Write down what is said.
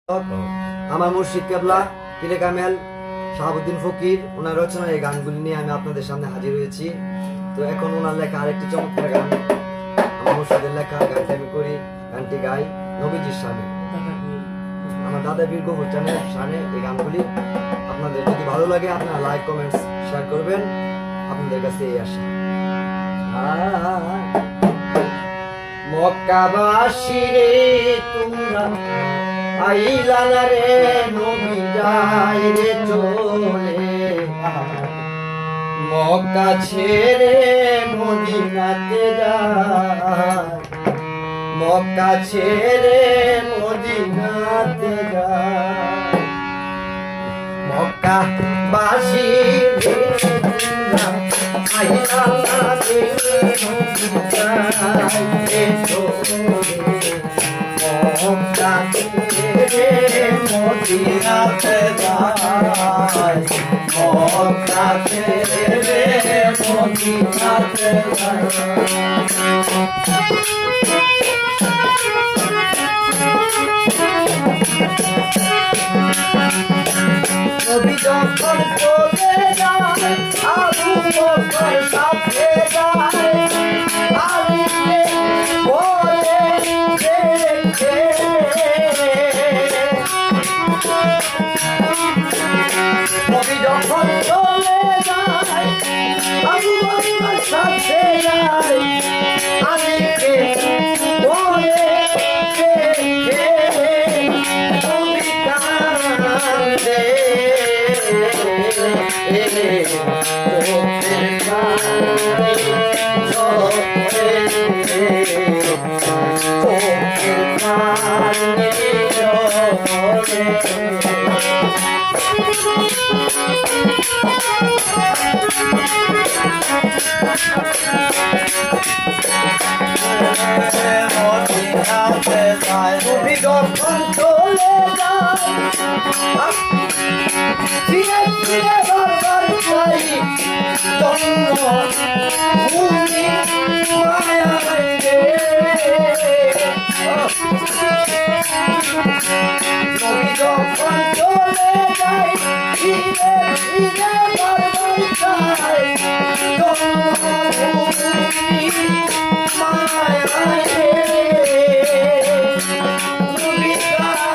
আমার মুর্শিদ কেবলা পীরে কামেল শাহাবুদ্দিন ফকির ওনার রচনার এই গানগুলি নিয়ে আমি আপনাদের সামনে হাজির হয়েছি। তো এখন ওনার লেখা আরেকটি চমৎকার গান, আমার মুর্শিদের লেখা গানটি আমি করি, গানটি গাই নবীজির শানে, আমার দাদা বীর গফুর চানের শানে। এই গানগুলি আপনাদের যদি ভালো লাগে আপনারা লাইক কমেন্টস শেয়ার করবেন, আপনাদের কাছে এই আশা। মক্কাবাসী রে তোমরা আইলা না রে, নবী যায় রে চলে, মক্কা ছেড়ে মদিনাতে যায়, মক্কা ছেড়ে মদিনাতে যায়। মক্কাবাসী রে তোমরা আইলা না রে, নবী যায় রে চলে, মক্কা ছেড়ে মদিনাতে যায়, মক্কা ছেড়ে মদিনাতে যায়। নবী যখন চলে যায়, আবু বকর সাথে যায়, আলীকে বলে দেখে, নবী যখন চলে যায়, আবু বকর সাথে যায়, আলীকে বলে দেখে, নবী কাঁদে, চোখের পানি ঝরে, চোখের পানি ঝরে। নবী যখন চলে যায়, ফিরে ফিরে বারবার চাই জন্মভূমি মায়ায় রে। নবী যখন চলে যায়, ফিরে ফিরে বারবার চাই জন্মভূমি মায়ায় রে। নবী কাঁদে